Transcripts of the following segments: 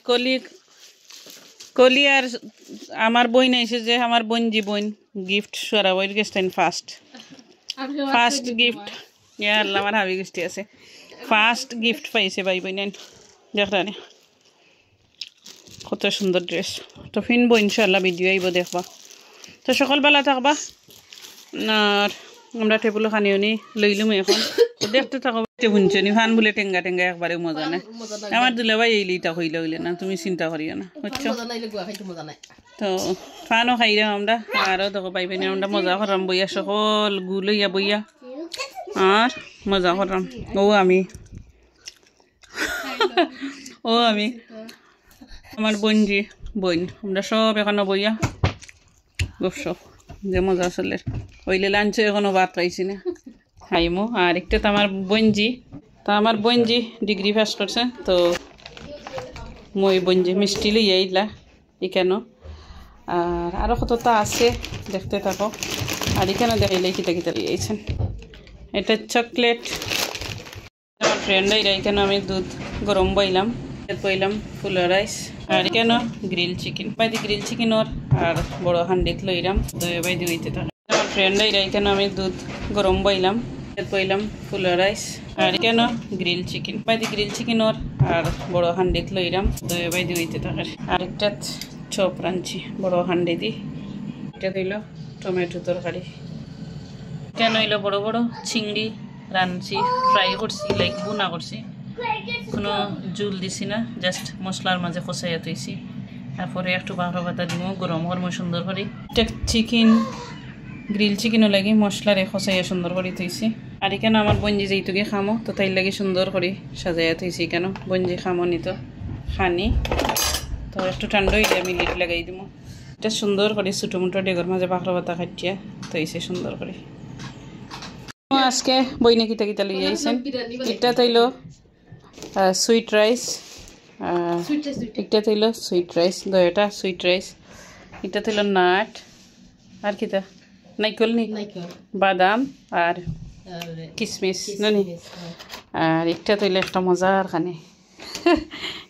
কলি কলি আর আমার বই নাইছে যে আমার বোনজি বোন গিফট সরা বই গেছেন ফার্স্ট গিফট ইয়া আল্লাহ আমার হাবি গুষ্টি আছে ফার্স্ট গিফট পাইছে ভাই বোন দেখরানি কত সুন্দর ড্রেস তো ফিনবো ইনশাআল্লাহ ভিডিও আইব দেখবা তো সকালবেলা থাকবা আর আমরা টেবুল খানিও নি লইলুম এখন দেখতে থাকো শুনছনি ফান বলে টেঙ্গা টেঙ্গা একবারে মজা নাই আমার দুলা ভাই এইলিটা হইলে হইলে না তুমি চিন্তা করিও না বুঝছো তো ফানও খাইলাম আমরা আরও দেখো পাইবেনি আমরা মজা করাম বইয়া সকল গু লইয়া বইয়া আর মজা করাম আমি আমার বোনজি বোন আমরা সব এখনো বইয়া গপসপ যে মজা চলে হইলে লাঞ্চে এখনো ভাত পাইছি না খাইমো আর একটা তো আমার বোনজি ডিগ্রি পাস করছে তো মই বোনজি মিষ্টি লইয়া আইলা এখানো আর আরও কতটা আছে দেখতে থাকো আর এখানে দেখাইলে কিতা কিতা লইয়া আইছেন এটা চকলেট আমার ফ্রেন্ড আইরা এখানে আমি দুধ গরম বইলাম ফুল রাইস আর কেন গ্রিল চিকেন বাইদি গ্রিল চিকেন আর বড় হান্ডিত লইলাম দই বাইদি হইতে থাকে আমার ফ্রেন্ড আইরা এখানে আমি দুধ গরম বইলাম ফুল রাইস আর কেন গ্রিল চিকেন বাইদি গ্রিল চিকেন আর বড় হান্ডিত লইলাম দই বাইদি হইতে থাকে আরেকটা চপ রাঁধছি বড় হান্ডি দি এটা দিল টমেটো তরকারি কেন হইলো বড় বড় চিংড়ি রাঁধছি ফ্রাই করছি লাইক বুনা করছি কোনো জুল দিছি না জাস্ট মশলার মাঝে কষাইয়া তৈছি তারপরে একটু বাঁকড়া পাতা দিব গরম গরম সুন্দর করে চিকেন গ্রিল চিকেনও লাগে মশলারে কষাইয়া সুন্দর করে তৈছি আর এখানে আমার বঞ্জি যেইটুকে খামো তো তাই লাগে সুন্দর করে সাজাইয়া তৈছি কেন বঞ্জি খামো নি তো খানি তো একটু ঠান্ডা হইলে আমি লিট লাগাই দিব এটা সুন্দর করে ছোটো মোটো ডেগর মাঝে বাঁকড়া পাতা খাটিয়া তৈছে সুন্দর করে আজকে বইনে কিতা কিতা লইয়া আইছেন এটা তৈল সুইট রাইস একটা তৈল সুইট রাইস দয়টা সুইট রাইস এটা তৈল নাট আর কিতা নাইকল নি বাদাম আর কিশমিশ নি আর একটা তৈল একটা মজার খানে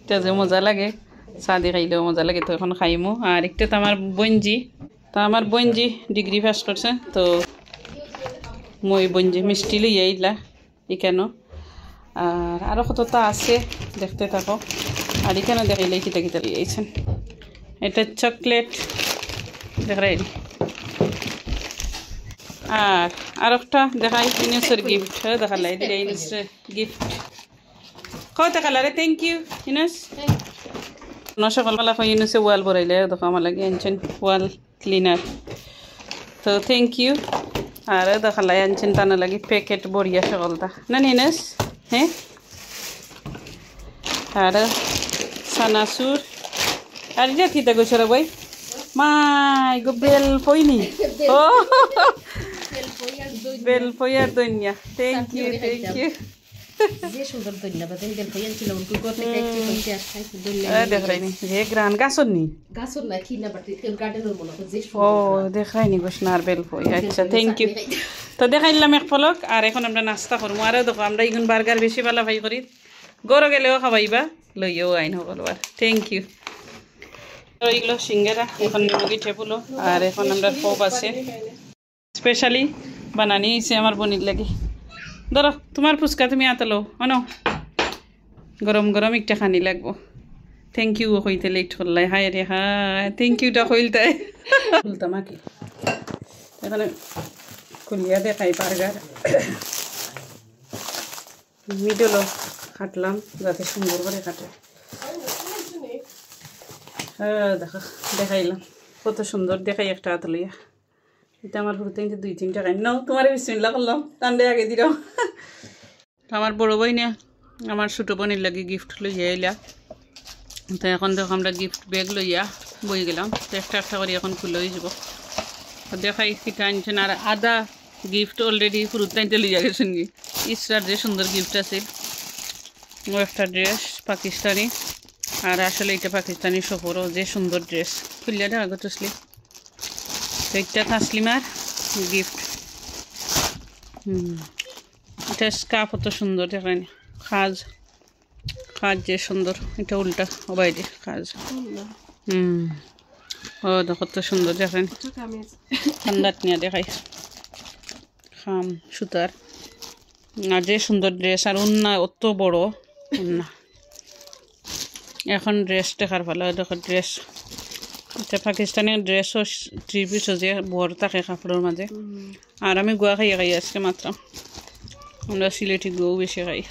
এটা যে মজা লাগে চাঁদি খাইলেও মজা লাগে তো এখন খাইমো আর একটা তো আমার বোনজি ডিগ্রি পাস করছে তো মই বোনজি মিষ্টি লইয়া আইলা এখানো আর আরও কতটা আছে দেখতে থাকো আর এখানে দেখাইলে কিতা কিতা লইয়া আইছেন এটা চকলেট দেখাই আর একটা দেখাই ইউনুসের গিফট দেখালাই দিলে ইউনুসের গিফট কত কালারে থ্যাংক ইউ ইউনুস সকালবেলা ইউনুসে ওয়াল বরাইলে দেখো আমার লাগে আনছেন ওয়াল ক্লিনার তো থ্যাংক ইউ আর দেখালাই আনছেন টানা লাগে প্যাকেট বড়িয়া সকলটা না ইউনুস হ্যাঁ আর সানাসুর আর এটা কিতা কইছ রে বই মাই গো বেল পইনি ও বেল পইয়ার দইনিয়া থ্যাংক ইউ যে সুন্দর দইনিয়া বাদেন বেল পইয়ান ছিল উনকু করতে খাইছি কইতে আসছে দইনিয়া দেখাইনি যে গ্রান গাছর না কি না বাটি গার্ডেনের মনে যে ও দেখাইনি গোশনার বেল পই আচ্ছা থ্যাংক ইউ তো দেখাইলাম এক পলক আর এখন আমরা নাস্তা করবো আর দেখো আমরা ইগুন বার্গার বেশি ভালো ভাই করি গরো গেলেও খাবাইবা লইও আইন সকল আর থ্যাংক ইউ এইগুলো সিঙ্গারা এখন মুরগি টেবুলো আর এখন আমরা পপ আছে স্পেশালি বানানি হয়েছে আমার বোনির লাগে ধরো তোমার ফুচকা তুমি আতালো অনো গরম গরম একটা খানি লাগবো থ্যাংক ইউ হইতে লেট করলাই হায় রে হায় থ্যাংক ইউটা হইলতাই বলতাম কি এখানে খুলিয়া দেখাই বার্গার মিডলও কাটলাম যাতে সুন্দর করে কাটে দেখো দেখাইলাম কত সুন্দর দেখাই একটা হাত লইয়া এটা আমার ঘুরতে কিন্তু 2-3 টাকা নাও তোমার বিসমিল্লাহ করলাম তান্ডে আগে দিলাম আমার বড় বই না আমার ছোট বোনের লাগে গিফট লইয়া আইলা তো এখন দেখো আমরা গিফট ব্যাগ লইয়া বই গেলাম তো একটা একটা করে এখন খুলে হয়ে যাব দেখাই কিটা আনছেন আর আদা গিফট অলরেডি ফুরুত টাইনতে লইয়া গেছেন কি ইসরার যে সুন্দর গিফট আছে ও একটা ড্রেস পাকিস্তানি আর আসলে এটা পাকিস্তানি সফরও যে সুন্দর ড্রেস খুলিয়া দেখা গতসলি তো একটা তাসলিমার গিফট এটা স্কার্ফ অত সুন্দর দেখায়নি কাজ যে সুন্দর, এটা উল্টা ও বাইরে কাজ। ও দেখো কত সুন্দর, দেখেন ঠান্ডাত নিয়ে দেখাই খাম সুতার, আর যে সুন্দর ড্রেস, আর উন্না অত বড় উন্না। এখন ড্রেস দেখার ভালো, দেখো ড্রেস, এটা পাকিস্তানি ড্রেসও 3 পিসও যে বড় থাকে কাপড়ের মাঝে। আর আমি গুয়া খাইয়ে খাই আজকে মাত্র, আমরা সিলেটি গুয়াও বেশি খাই,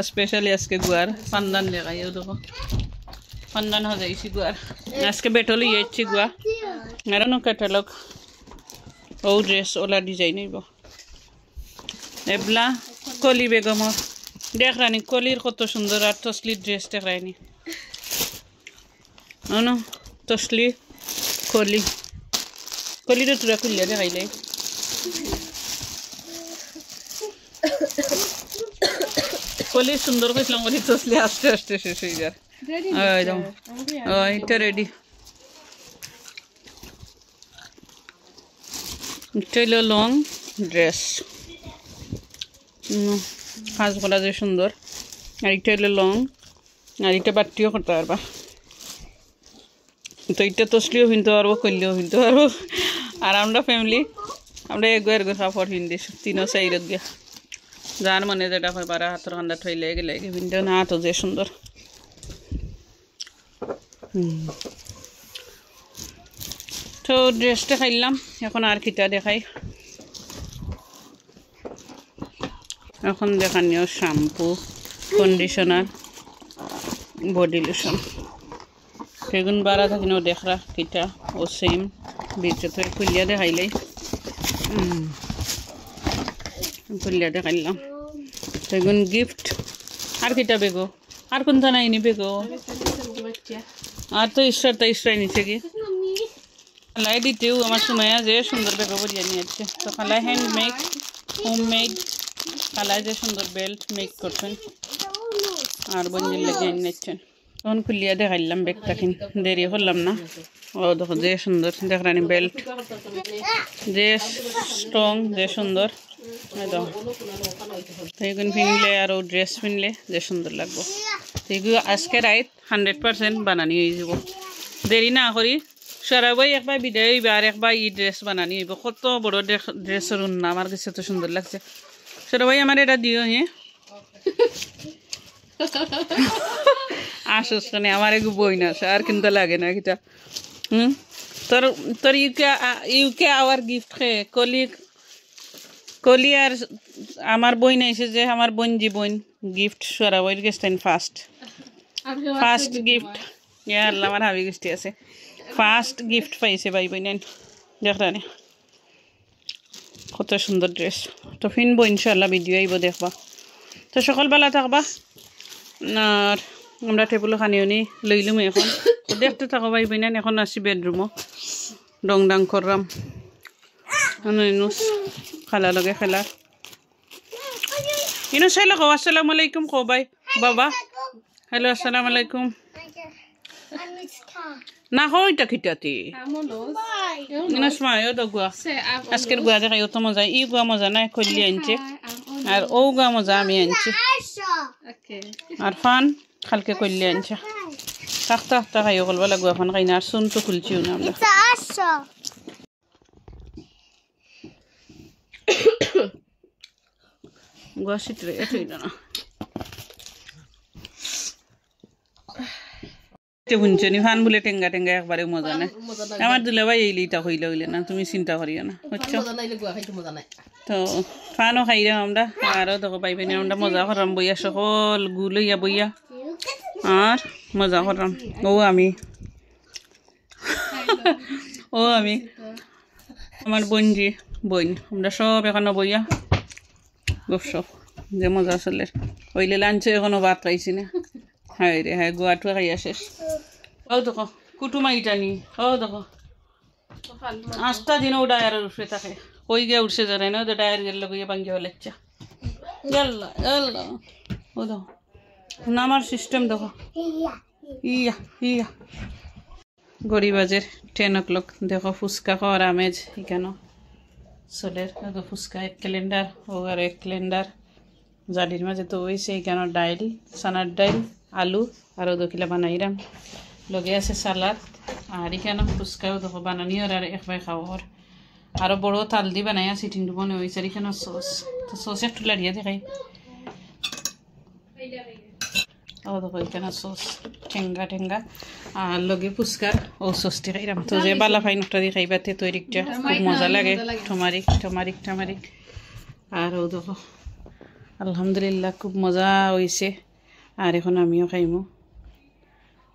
স্পেশালি আজকে গুয়ার পান্দান দেখাই। দেখো পান্দান হাজাইছি গুয়ার, আজকে বেটলি যাচ্ছি গুয়া। আর ক্যাটালগ ও ড্রেস ওলা ডিজাইন হইব এবলা। কলি বেগমর দেখ রানি, কলির কত সুন্দর, আর তসলির ড্রেস দেখ রানি, তসলি কলি, কলিটা তোরা খুললে দেখাইলে। কলি সুন্দর কইছিলাম, কলি তসলি আস্তে আস্তে শেষ হয়ে যায়। একদম এটা রেডি, এটা হইল লং ড্রেস, কাজ করা যে সুন্দর। আর এটা হইলো লং, আর এটা বাটিও করতে পারবা। তো এটা তসলিও কিনতে পারবো, করলেও কিনতে পারবো। আর আমরা ফ্যামিলি আমরা এগো কাপড় কিনতে 3-4 গিয়া, যার মনে যেটা হয় বারা হাতের কান্দা ঠইলে গেলে কিন্তু না, তো যে সুন্দর। তো ড্রেসটা খাইলাম, এখন আর কিটা দেখাই। এখন দেখানিও শ্যাম্পু, কন্ডিশনার, বডি লোশন, সেগুন বারা থাকিনও দেখরা কিটা ও সেম ভিতরে খুলিয়া দেখাইলাই, খুলিয়া দেখাইলাম। সেগুন গিফট আর কিটা বেগো, আর কোনটা নাইনি বেগো, আর তো ঈশ্বরাই নিচে কি খালাই দিতেও আমার সময় যে সুন্দর বেগো বলিয়া নিয়েছে। তো খালাই হ্যান্ডমেড হোমমেড খালাই যে সুন্দর বেল্ট মেক করছেন, আর বঞ্জির লেগে নিচ্ছেন। তখন খুলিয়া দেখাইলাম ব্যাগটা, দেরি করলাম না। ও দেখো যে সুন্দর দেখরানি বেল্ট, যে স্ট্রং, যে সুন্দর একদম। এইগুলো পিনলে আর ও ড্রেস পিনলে যে সুন্দর লাগবো। এইগুলো আজকে রাইত 100% বানানি হয়ে যাব, দেরি না করি সরাবই একবার বিদায় হইবে, আর একবার ই ড্রেস বানানি হইব। কত বড় ড্রেসের উন্না, আমার কাছে তো সুন্দর লাগছে। সরাবই আমার এটা দিও, হ্যাঁ আসস কানে আমার এগু বই না আর কিন্তু লাগে না কিটা। তোর তোর ইউকে আওয়ার গিফট খেয়ে কলি আর আমার বই নাইছে যে আমার বোনজি বোন গিফট সরাবই গেছেন ফার্স্ট গিফট। আল্লাহ আমার হাবি গোষ্ঠী আছে, ফার্স্ট গিফট পাইছে ভাই বোন। দেখরানি কত সুন্দর ড্রেস। তো ফিনবো ইনশাল্লাহ, ভিডিও আইব দেখবা। তো সকালবেলা থাকবা, আর আমরা টেবুলো খানিও নি লইলুম এখন। দেখতে থাকো ভাই বোন। এখন আসি বেডরুমও, ডং ডাং করলাম খালা লগে খেলার। ইনো চাই লগ আসসালামু আলাইকুম কো ভাই বাবা। হ্যালো আসসালামু আলাইকুম না হয় এটা খিটাতি গুয়া আজকের গুয়া দেখাই অত মজা। ই গুয়া মজা নাই, কল্লি আনছে, আর ও গুয়া মজা আমি আনছি, আর ফান খালকে কল্লি আনছে। থাকতে থাকতে খাইও করবা লাগবো এখন, খাই না আর চুন তো খুলছিও না আমরা। গুয়া সিটরে এঠই না শুনছনি ফান বলে টেঙ্গা টেঙ্গা একবারে মজা নাই। আমার দিলে ভাই এইলে ইটা হইলে হইলে না, তুমি চিন্তা করিও না বুঝছো। তো ফানও খাইলাম আমরা, আরও দেখো পাইবেনি আমরা মজা করাম বইয়া, সকল গু লইয়া বইয়া আর মজা করাম। ও আমি আমার বোনজি বোন আমরা সব এখনো বইয়া গপসপ যে মজা চলে। হইলে লাঞ্চে এখনো ভাত পাইছি না। হ্যাঁ রে হ্যাঁ, গোয়াটো খাইয়া শেষ। ও দেখো কুটুমা ইটা নি, ও দেখো 5টা দিনও ডায়ারের উঠে থাকে। কই গিয়ে উঠছে জানাই না, ওদের ডায়ার গেল গিয়ে ভাঙ্গি হলেচ্ছা গেল্লা গেল্লা। ও দেখো নামার সিস্টেম দেখো, ইয়া ইয়া গরিবাজের 10 o'clock। দেখো ফুচকা খাওয়ার আমেজ এখানে চলের। ফুচকা 1 ক্যালেন্ডার, ও আর 1 ক্যালেন্ডার জালির মাঝে তো হয়েছে এখানে ডাইল চানার ডাইল আলু আরও দকিলা বানাইলাম লগে আছে সালাদ আর এখানে ফুচকাও দেখো বানানি আর একবার খাওয়ার আরও বড় তাল দিয়ে বানাই আছে টিন্ডু বনে হয়েছে আর এখানে সস তো সস একটু লাড়িয়ে দেখাই ও দেখো এখানে সস ঠেঙ্গা ঠেঙ্গা আর লগে ফুচকার ও সসটি খাইলাম তো যে বালা ফাইনটা দিয়ে খাইবাতে তৈরিটা খুব মজা লাগে টমারিক টমারিক টমারিক আর ও দেখো আলহামদুলিল্লাহ খুব মজা হয়েছে আর এখন আমিও খাইমু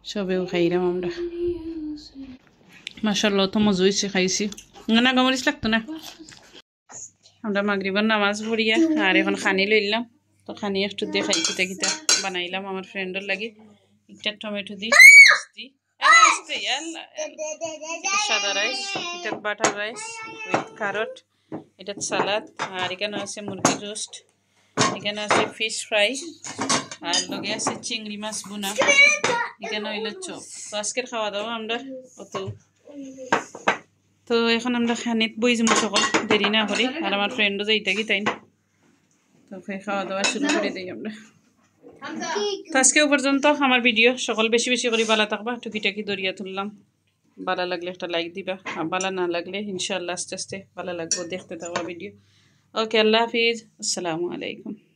সবেও খাইলাম আমরা মাশাআল্লাহ তো মজা হয়েছে খাইছি না গমরিস লাগতো না আমরা মাগরিবার নামাজ পড়িয়া আর এখন খানি লইলাম তো খানি একটু দিয়ে খাই কিতা কিতা বানাইলাম আমার ফ্রেন্ডের লাগি একটা টমেটো দি মাছ দি সাদা রাইস এটা বাটার রাইস উইথ ক্যারট এটা সালাদ আর এখানে আছে মুরগির রোস্ট এখানে আছে ফিশ ফ্রাই আর লগে আছে চিংড়ি মাছ বুনা এখানে হইলো চপ তো আজকের খাওয়া দাওয়া আমরা অত তো এখন আমরা খানিত বই যাবো সকল দেরি না করি আর আমার ফ্রেন্ডও যাইতে কি তাই তো খাওয়া দাওয়া শুরু করে দিই আমরা তো আজকে পর্যন্ত আমার ভিডিও সকল বেশি বেশি করে ভালো থাকবা টুকিটাকি দরিয়া তুললাম ভালো লাগলে একটা লাইক দিবা আর ভালো না লাগলে ইনশাআল্লাহ আস্তে আস্তে ভালো লাগবে দেখতে থাকবা ভিডিও ওকে আল্লাহ হাফিজ আসসালামু আলাইকুম